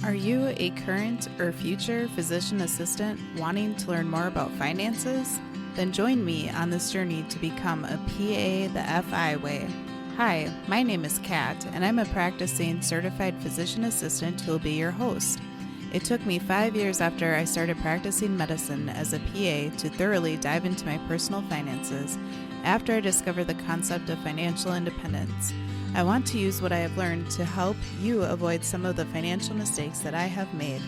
Are you a current or future physician assistant wanting to learn more about finances? Then join me on this journey to become a PA the FI way. Hi, my name is Kat, and I'm a practicing certified physician assistant who will be your host. It took me 5 years after I started practicing medicine as a PA to thoroughly dive into my personal finances after I discovered the concept of financial independence. I want to use what I have learned to help you avoid some of the financial mistakes that I have made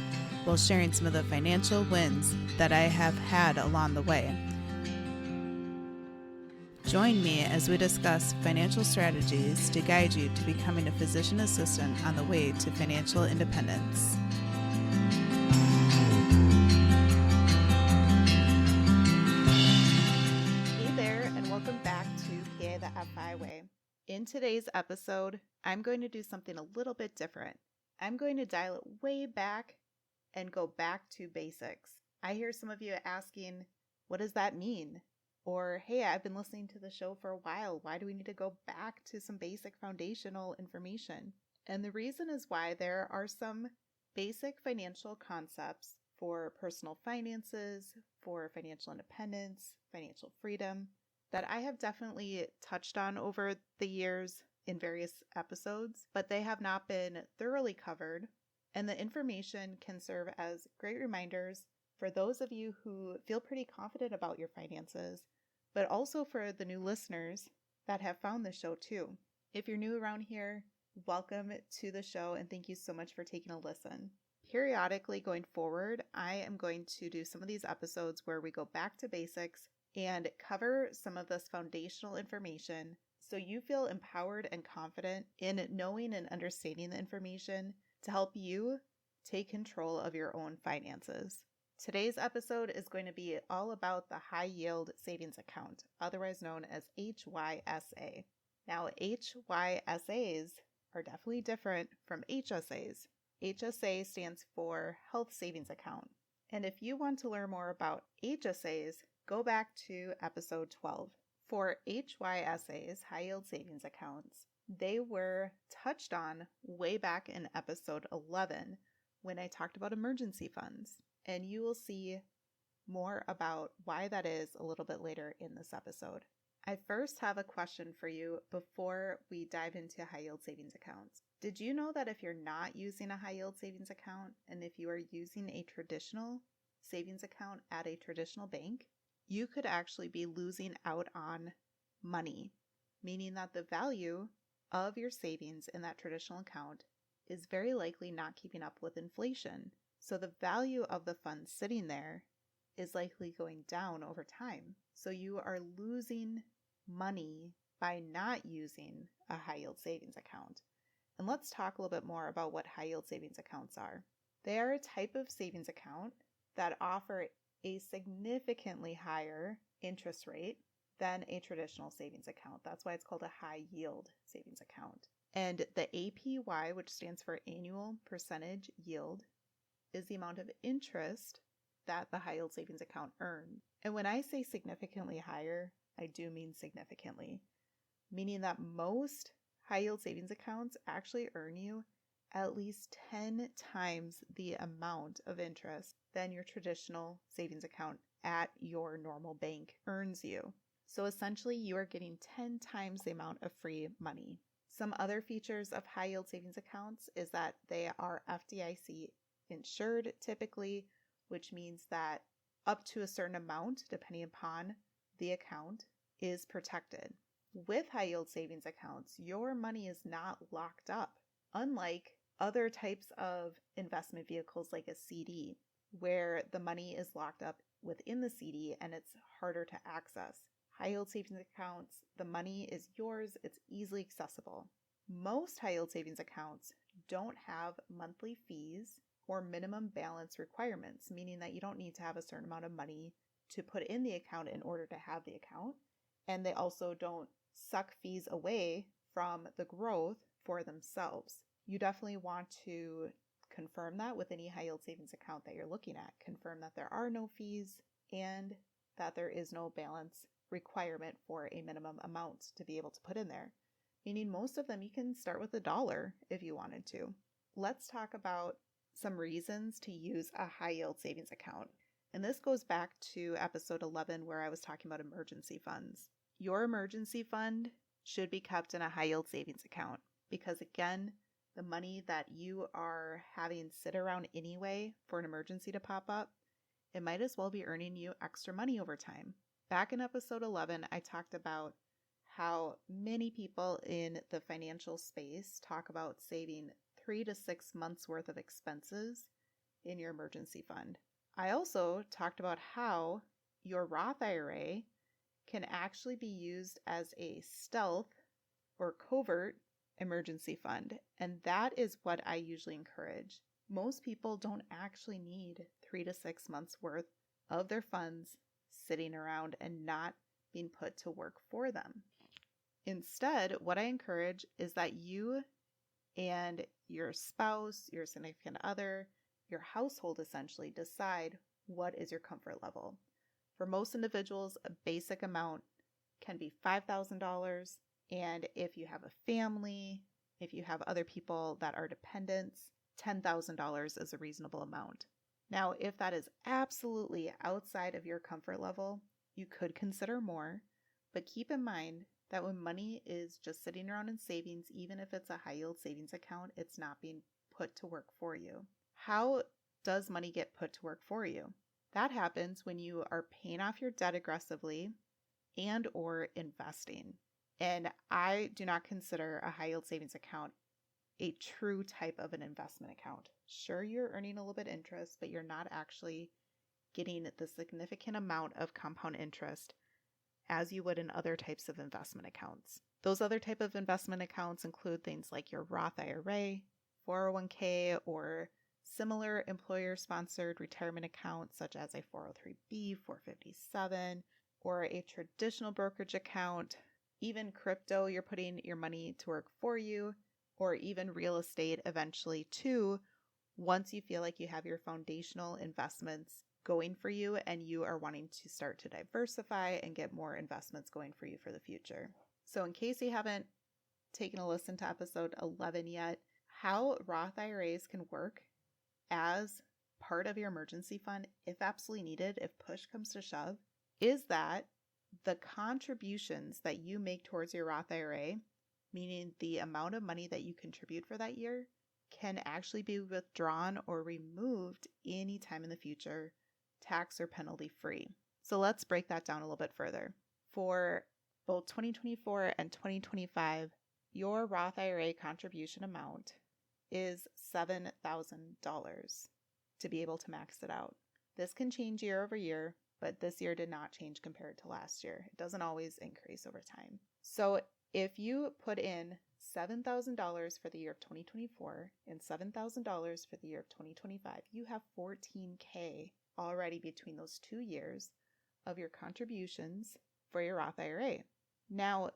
while sharing some of the financial wins that I have had along the way. Join me as we discuss financial strategies to guide you to becoming a physician assistant on the way to financial independence. Hey there, and welcome back to PA the FI Way. In today's episode, I'm going to do something a little bit different. I'm going to dial it way back and go back to basics. I hear some of you asking, what does that mean? Or, hey, I've been listening to the show for a while. Why do we need to go back to some basic foundational information? And the reason is why there are some basic financial concepts for personal finances, for financial independence, financial freedom, that I have definitely touched on over the years in various episodes, but they have not been thoroughly covered, and the information can serve as great reminders for those of you who feel pretty confident about your finances, but also for the new listeners that have found the show too. If you're new around here, welcome to the show and thank you so much for taking a listen. Periodically going forward, I am going to do some of these episodes where we go back to basics and cover some of this foundational information so you feel empowered and confident in knowing and understanding the information to help you take control of your own finances. Today's episode is going to be all about the high yield savings account, otherwise known as HYSA. Now, HYSAs are definitely different from HSAs. HSA stands for Health Savings Account. And if you want to learn more about HSAs, go back to episode 12. For HYSAs, high yield savings accounts, they were touched on way back in episode 11 when I talked about emergency funds. And you will see more about why that is a little bit later in this episode. I first have a question for you before we dive into high yield savings accounts. Did you know that if you're not using a high yield savings account and if you are using a traditional savings account at a traditional bank, you could actually be losing out on money, meaning that the value of your savings in that traditional account is very likely not keeping up with inflation. So the value of the funds sitting there is likely going down over time. So you are losing money by not using a high yield savings account. And let's talk a little bit more about what high yield savings accounts are. They are a type of savings account that offer a significantly higher interest rate than a traditional savings account. That's why it's called a high yield savings account. And the APY, which stands for annual percentage yield, is the amount of interest that the high yield savings account earns. And when I say significantly higher, I do mean significantly, meaning that most high yield savings accounts actually earn you at least 10 times the amount of interest than your traditional savings account at your normal bank earns you. So essentially, you are getting 10 times the amount of free money. Some other features of high yield savings accounts is that they are FDIC insured typically, which means that up to a certain amount, depending upon the account, is protected. With high yield savings accounts, your money is not locked up, unlike other types of investment vehicles like a CD, where the money is locked up within the CD and it's harder to access. High yield savings accounts, the money is yours, it's easily accessible. Most high yield savings accounts don't have monthly fees or minimum balance requirements, meaning that you don't need to have a certain amount of money to put in the account in order to have the account. And they also don't suck fees away from the growth for themselves. You definitely want to confirm that with any high yield savings account that you're looking at. Confirm that there are no fees and that there is no balance requirement for a minimum amount to be able to put in there. Meaning most of them you can start with $1 if you wanted to. Let's talk about some reasons to use a high yield savings account. And this goes back to episode 11 where I was talking about emergency funds. Your emergency fund should be kept in a high yield savings account because, again, the money that you are having sit around anyway for an emergency to pop up, it might as well be earning you extra money over time. Back in episode 11, I talked about how many people in the financial space talk about saving 3 to 6 months worth of expenses in your emergency fund. I also talked about how your Roth IRA can actually be used as a stealth or covert emergency fund, and that is what I usually encourage. Most people don't actually need 3 to 6 months worth of their funds sitting around and not being put to work for them. Instead, what I encourage is that you and your spouse, your significant other, your household essentially decide what is your comfort level. For most individuals, a basic amount can be $5,000. And if you have a family, if you have other people that are dependents, $10,000 is a reasonable amount. Now, if that is absolutely outside of your comfort level, you could consider more, but keep in mind that when money is just sitting around in savings, even if it's a high yield savings account, it's not being put to work for you. How does money get put to work for you? That happens when you are paying off your debt aggressively and or investing. And I do not consider a high yield savings account a true type of an investment account. Sure, you're earning a little bit interest, but you're not actually getting the significant amount of compound interest as you would in other types of investment accounts. Those other type of investment accounts include things like your Roth IRA, 401k, or similar employer-sponsored retirement accounts such as a 403b, 457, or a traditional brokerage account, even crypto, you're putting your money to work for you, or even real estate eventually too, once you feel like you have your foundational investments going for you and you are wanting to start to diversify and get more investments going for you for the future. So in case you haven't taken a listen to episode 11 yet, how Roth IRAs can work as part of your emergency fund, if absolutely needed, if push comes to shove, is that the contributions that you make towards your Roth IRA, meaning the amount of money that you contribute for that year, can actually be withdrawn or removed anytime in the future, tax or penalty free. So let's break that down a little bit further. For both 2024 and 2025, your Roth IRA contribution amount is $7,000 to be able to max it out. This can change year over year, but this year did not change compared to last year. It doesn't always increase over time. So if you put in $7,000 for the year of 2024 and $7,000 for the year of 2025, you have $14,000 already between those 2 years of your contributions for your Roth IRA. Now,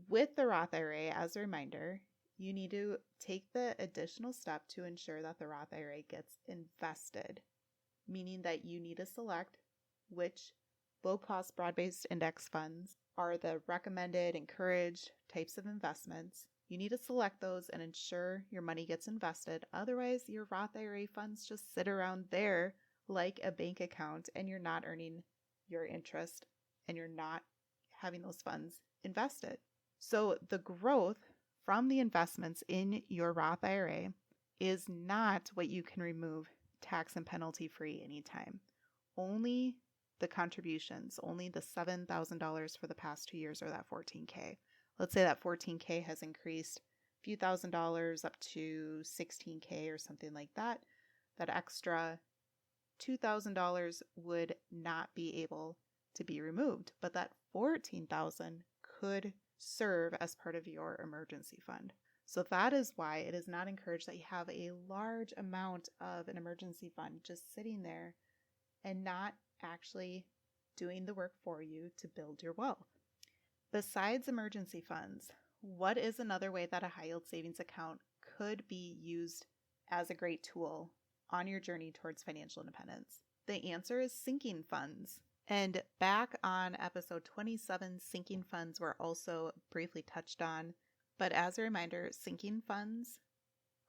with the Roth IRA, as a reminder, you need to take the additional step to ensure that the Roth IRA gets invested, meaning that you need to select which low-cost broad-based index funds are the recommended, encouraged types of investments. You need to select those and ensure your money gets invested. Otherwise, your Roth IRA funds just sit around there like a bank account and you're not earning your interest and you're not having those funds invested. So the growth from the investments in your Roth IRA is not what you can remove tax and penalty free anytime. Only the contributions, only the $7,000 for the past 2 years or that $14,000. Let's say that $14,000 has increased a few $1,000s up to $16,000 or something like that. That extra $2,000 would not be able to be removed, but that $14,000 could serve as part of your emergency fund. So that is why it is not encouraged that you have a large amount of an emergency fund just sitting there and not actually doing the work for you to build your wealth. Besides emergency funds, what is another way that a high yield savings account could be used as a great tool on your journey towards financial independence? The answer is sinking funds. And back on episode 27, sinking funds were also briefly touched on. But as a reminder, sinking funds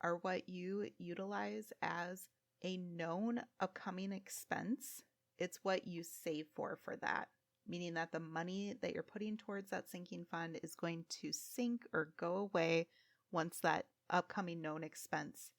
are what you utilize as a known upcoming expense. It's what you save for that, meaning that the money that you're putting towards that sinking fund is going to sink or go away once that upcoming known expense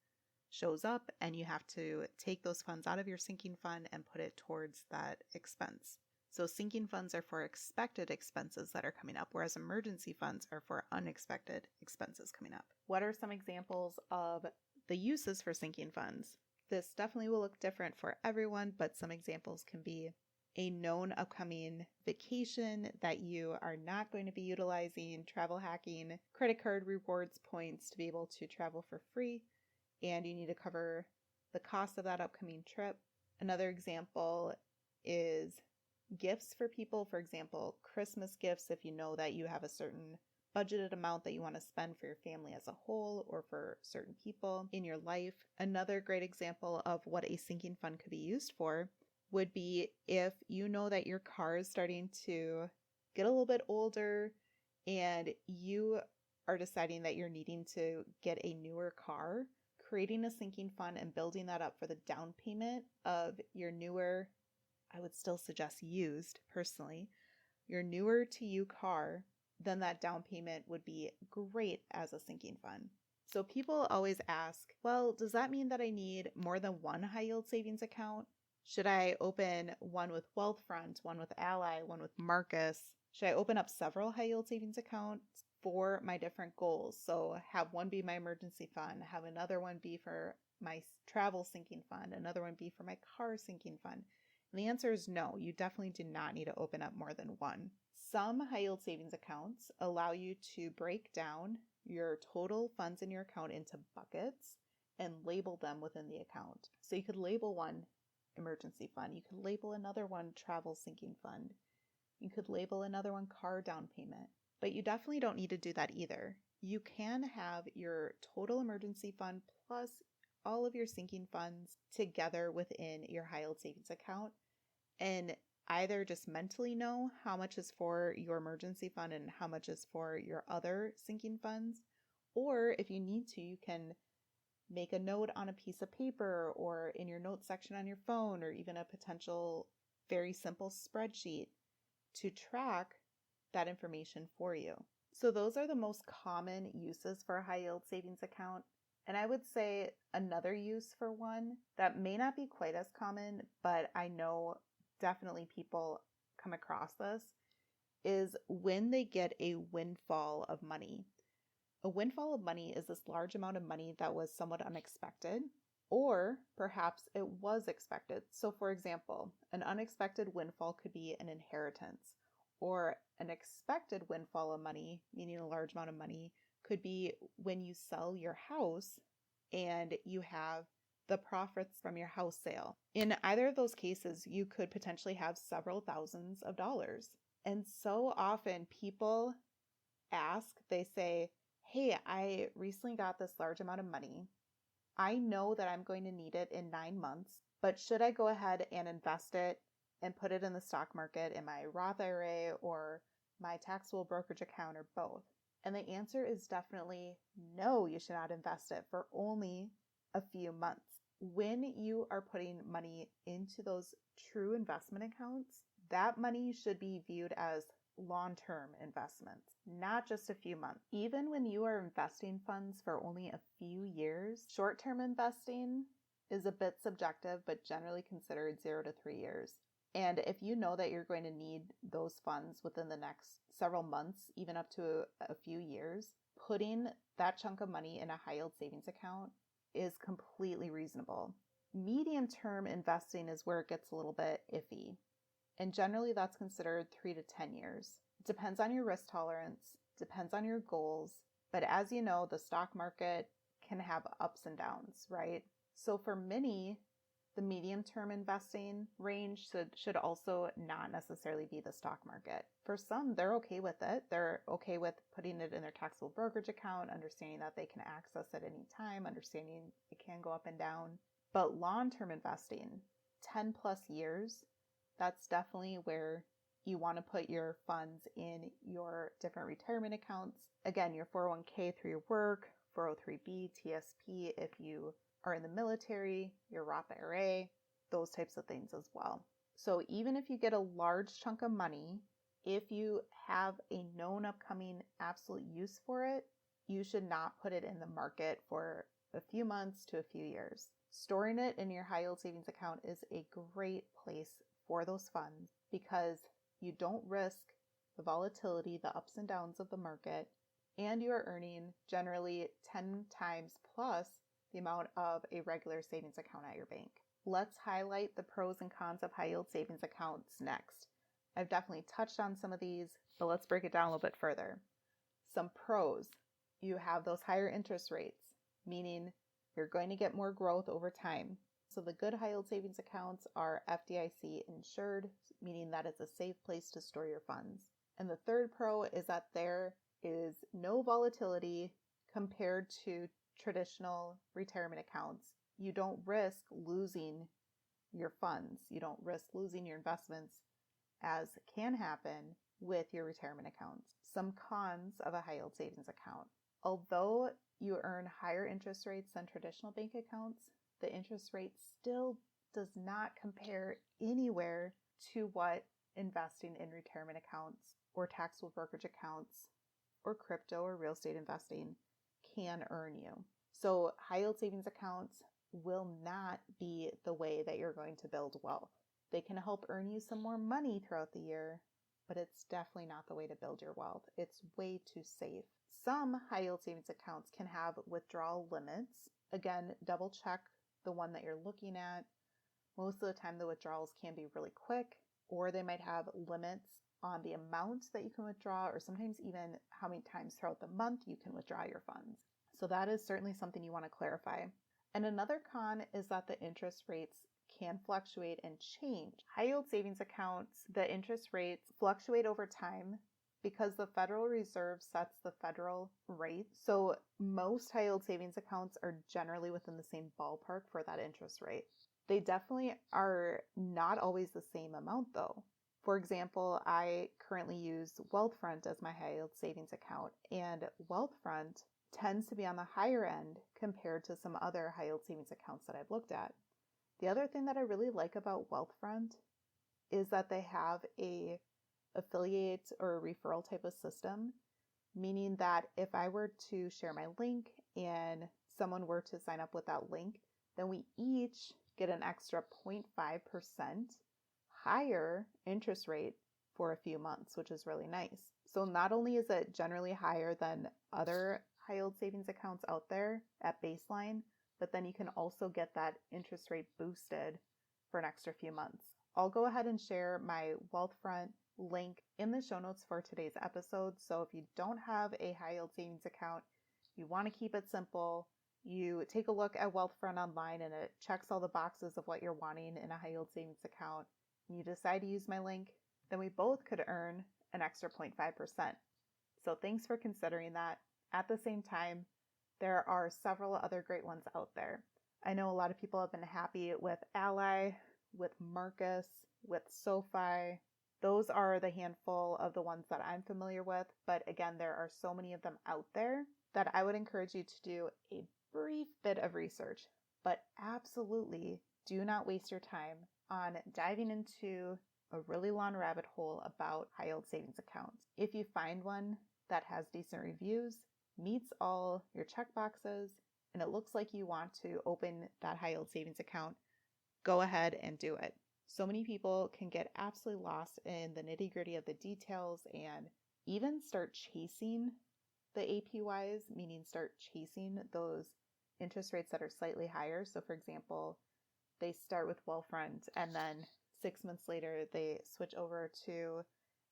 shows up, and you have to take those funds out of your sinking fund and put it towards that expense. So sinking funds are for expected expenses that are coming up, whereas emergency funds are for unexpected expenses coming up. What are some examples of the uses for sinking funds? This definitely will look different for everyone, but some examples can be a known upcoming vacation that you are not going to be utilizing, travel hacking, credit card rewards points to be able to travel for free, and you need to cover the cost of that upcoming trip. Another example is gifts for people. For example, Christmas gifts, if you know that you have a certain budgeted amount that you want to spend for your family as a whole or for certain people in your life. Another great example of what a sinking fund could be used for would be if you know that your car is starting to get a little bit older and you are deciding that you're needing to get a newer car. Creating a sinking fund and building that up for the down payment of your newer, I would still suggest used personally, your newer to you car, then that down payment would be great as a sinking fund. So people always ask, well, does that mean that I need more than one high yield savings account? Should I open one with Wealthfront, one with Ally, one with Marcus? Should I open up several high yield savings accounts for my different goals? So have one be my emergency fund, have another one be for my travel sinking fund, another one be for my car sinking fund. And the answer is no, you definitely do not need to open up more than one. Some high yield savings accounts allow you to break down your total funds in your account into buckets and label them within the account. So you could label one emergency fund, you could label another one travel sinking fund, you could label another one car down payment, but you definitely don't need to do that either. You can have your total emergency fund plus all of your sinking funds together within your high yield savings account and either just mentally know how much is for your emergency fund and how much is for your other sinking funds. Or if you need to, you can make a note on a piece of paper or in your notes section on your phone, or even a potential very simple spreadsheet to track that information for you. So those are the most common uses for a high yield savings account. And I would say another use for one that may not be quite as common, but I know definitely people come across this, is when they get a windfall of money. A windfall of money is this large amount of money that was somewhat unexpected, or perhaps it was expected. So for example, an unexpected windfall could be an inheritance, or an expected windfall of money, meaning a large amount of money, could be when you sell your house and you have the profits from your house sale. In either of those cases, you could potentially have several thousands of dollars. And so often people ask, they say, hey, I recently got this large amount of money. I know that I'm going to need it in 9 months, but should I go ahead and invest it and put it in the stock market in my Roth IRA or my taxable brokerage account or both? And the answer is definitely no, you should not invest it for only a few months. When you are putting money into those true investment accounts, that money should be viewed as long-term investments, not just a few months. Even when you are investing funds for only a few years, short-term investing is a bit subjective, but generally considered 0 to 3 years. And if you know that you're going to need those funds within the next several months, even up to a few years, putting that chunk of money in a high yield savings account is completely reasonable. Medium-term investing is where it gets a little bit iffy. And generally that's considered 3 to 10 years. It depends on your risk tolerance, depends on your goals. But as you know, the stock market can have ups and downs, right? So for many, the medium-term investing range should also not necessarily be the stock market. For some, they're okay with it. They're okay with putting it in their taxable brokerage account, understanding that they can access it any time, understanding it can go up and down. But long-term investing, 10 plus years, that's definitely where you want to put your funds in your different retirement accounts. Again, your 401k through your work, 403b, TSP if you are in the military, your Roth IRA, those types of things as well. So even if you get a large chunk of money, if you have a known upcoming absolute use for it, you should not put it in the market for a few months to a few years. Storing it in your high yield savings account is a great place for those funds because you don't risk the volatility, the ups and downs of the market, and you are earning generally 10 times plus the amount of a regular savings account at your bank. Let's highlight the pros and cons of high yield savings accounts next. I've definitely touched on some of these, but let's break it down a little bit further. Some pros: you have those higher interest rates, meaning you're going to get more growth over time. So the good high yield savings accounts are FDIC insured, meaning that it's a safe place to store your funds. And the third pro is that there is no volatility compared to traditional retirement accounts. You don't risk losing your funds. You don't risk losing your investments, as can happen with your retirement accounts. Some cons of a high yield savings account: although you earn higher interest rates than traditional bank accounts, the interest rate still does not compare anywhere to what investing in retirement accounts or taxable brokerage accounts or crypto or real estate investing can earn you. So high yield savings accounts will not be the way that you're going to build wealth. They can help earn you some more money throughout the year, but it's definitely not the way to build your wealth. It's way too safe. Some high yield savings accounts can have withdrawal limits. Again, double check the one that you're looking at. Most of the time the withdrawals can be really quick, or they might have limits on the amount that you can withdraw, or sometimes even how many times throughout the month you can withdraw your funds. So that is certainly something you want to clarify. And another con is that the interest rates can fluctuate and change. High yield savings accounts, the interest rates fluctuate over time because the Federal Reserve sets the federal rate. So most high yield savings accounts are generally within the same ballpark for that interest rate. They definitely are not always the same amount though. For example, I currently use Wealthfront as my high yield savings account, and Wealthfront tends to be on the higher end compared to some other high yield savings accounts that I've looked at. The other thing that I really like about Wealthfront is that they have a affiliate or a referral type of system, meaning that if I were to share my link and someone were to sign up with that link, then we each get an extra 0.5% higher interest rate for a few months, which is really nice. So not only is it generally higher than other high yield savings accounts out there at baseline, but then you can also get that interest rate boosted for an extra few months. I'll go ahead and share my Wealthfront link in the show notes for today's episode. So if you don't have a high yield savings account, you want to keep it simple, you take a look at Wealthfront online and it checks all the boxes of what you're wanting in a high yield savings account, and you decide to use my link, then we both could earn an extra 0.5%. So thanks for considering that. At the same time, there are several other great ones out there. I know a lot of people have been happy with Ally, with Marcus, with SoFi. Those are the handful of the ones that I'm familiar with, but again, there are so many of them out there that I would encourage you to do a brief bit of research, but absolutely do not waste your time on diving into a really long rabbit hole about high yield savings accounts. If you find one that has decent reviews, meets all your check boxes, and it looks like you want to open that high yield savings account, go ahead and do it. So many people can get absolutely lost in the nitty-gritty of the details and even start chasing the APYs, meaning start chasing those interest rates that are slightly higher. So for example, they start with Wealthfront and then 6 months later they switch over to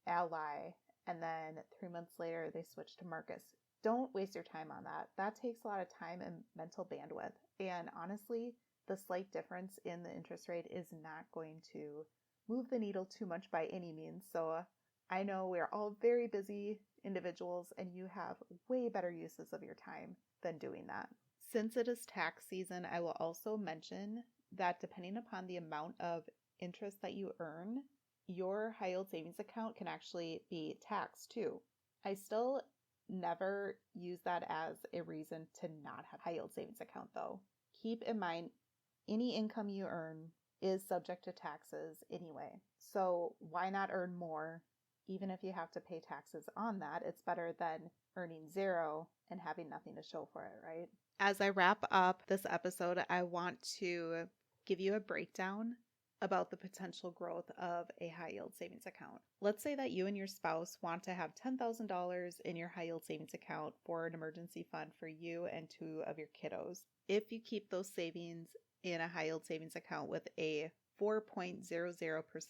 Ally, and then 3 months later they switch to Marcus. Don't waste your time on that. That takes a lot of time and mental bandwidth. And honestly, the slight difference in the interest rate is not going to move the needle too much by any means. So I know we're all very busy individuals and you have way better uses of your time than doing that. Since it is tax season, I will also mention that depending upon the amount of interest that you earn, your high yield savings account can actually be taxed too. I still Never use that as a reason to not have a high yield savings account though. Keep in mind, any income you earn is subject to taxes anyway. So why not earn more? Even if you have to pay taxes on that, it's better than earning zero and having nothing to show for it, right? As I wrap up this episode, I want to give you a breakdown about the potential growth of a high yield savings account. Let's say that you and your spouse want to have $10,000 in your high yield savings account for an emergency fund for you and two of your kiddos. If you keep those savings in a high yield savings account with a 4.00%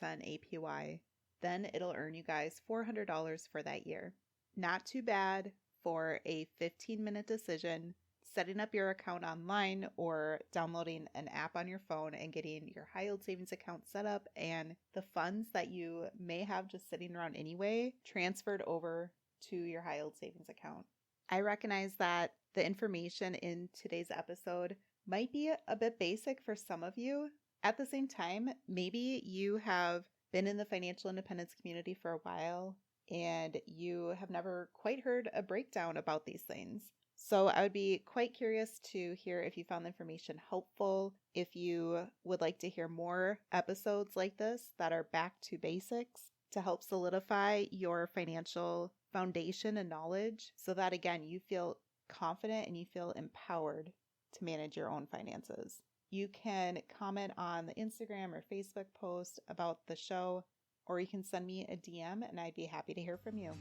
APY, then it'll earn you guys $400 for that year. Not too bad for a 15-minute decision, setting up your account online or downloading an app on your phone and getting your high yield savings account set up and the funds that you may have just sitting around anyway transferred over to your high yield savings account. I recognize that the information in today's episode might be a bit basic for some of you. At the same time, maybe you have been in the financial independence community for a while and you have never quite heard a breakdown about these things. So I would be quite curious to hear if you found the information helpful, if you would like to hear more episodes like this that are back to basics to help solidify your financial foundation and knowledge so that, again, you feel confident and you feel empowered to manage your own finances. You can comment on the Instagram or Facebook post about the show, or you can send me a DM and I'd be happy to hear from you.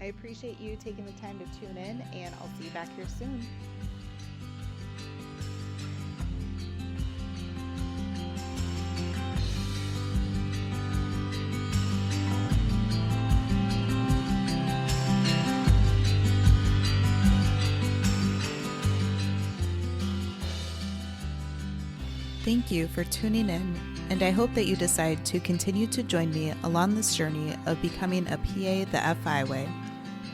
I appreciate you taking the time to tune in, and I'll see you back here soon. Thank you for tuning in, and I hope that you decide to continue to join me along this journey of becoming a PA the FI way.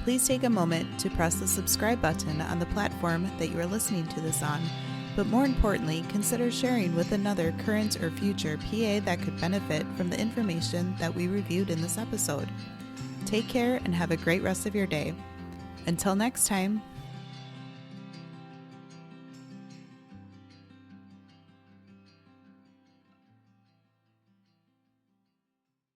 Please take a moment to press the subscribe button on the platform that you are listening to this on, but more importantly, consider sharing with another current or future PA that could benefit from the information that we reviewed in this episode. Take care and have a great rest of your day. Until next time.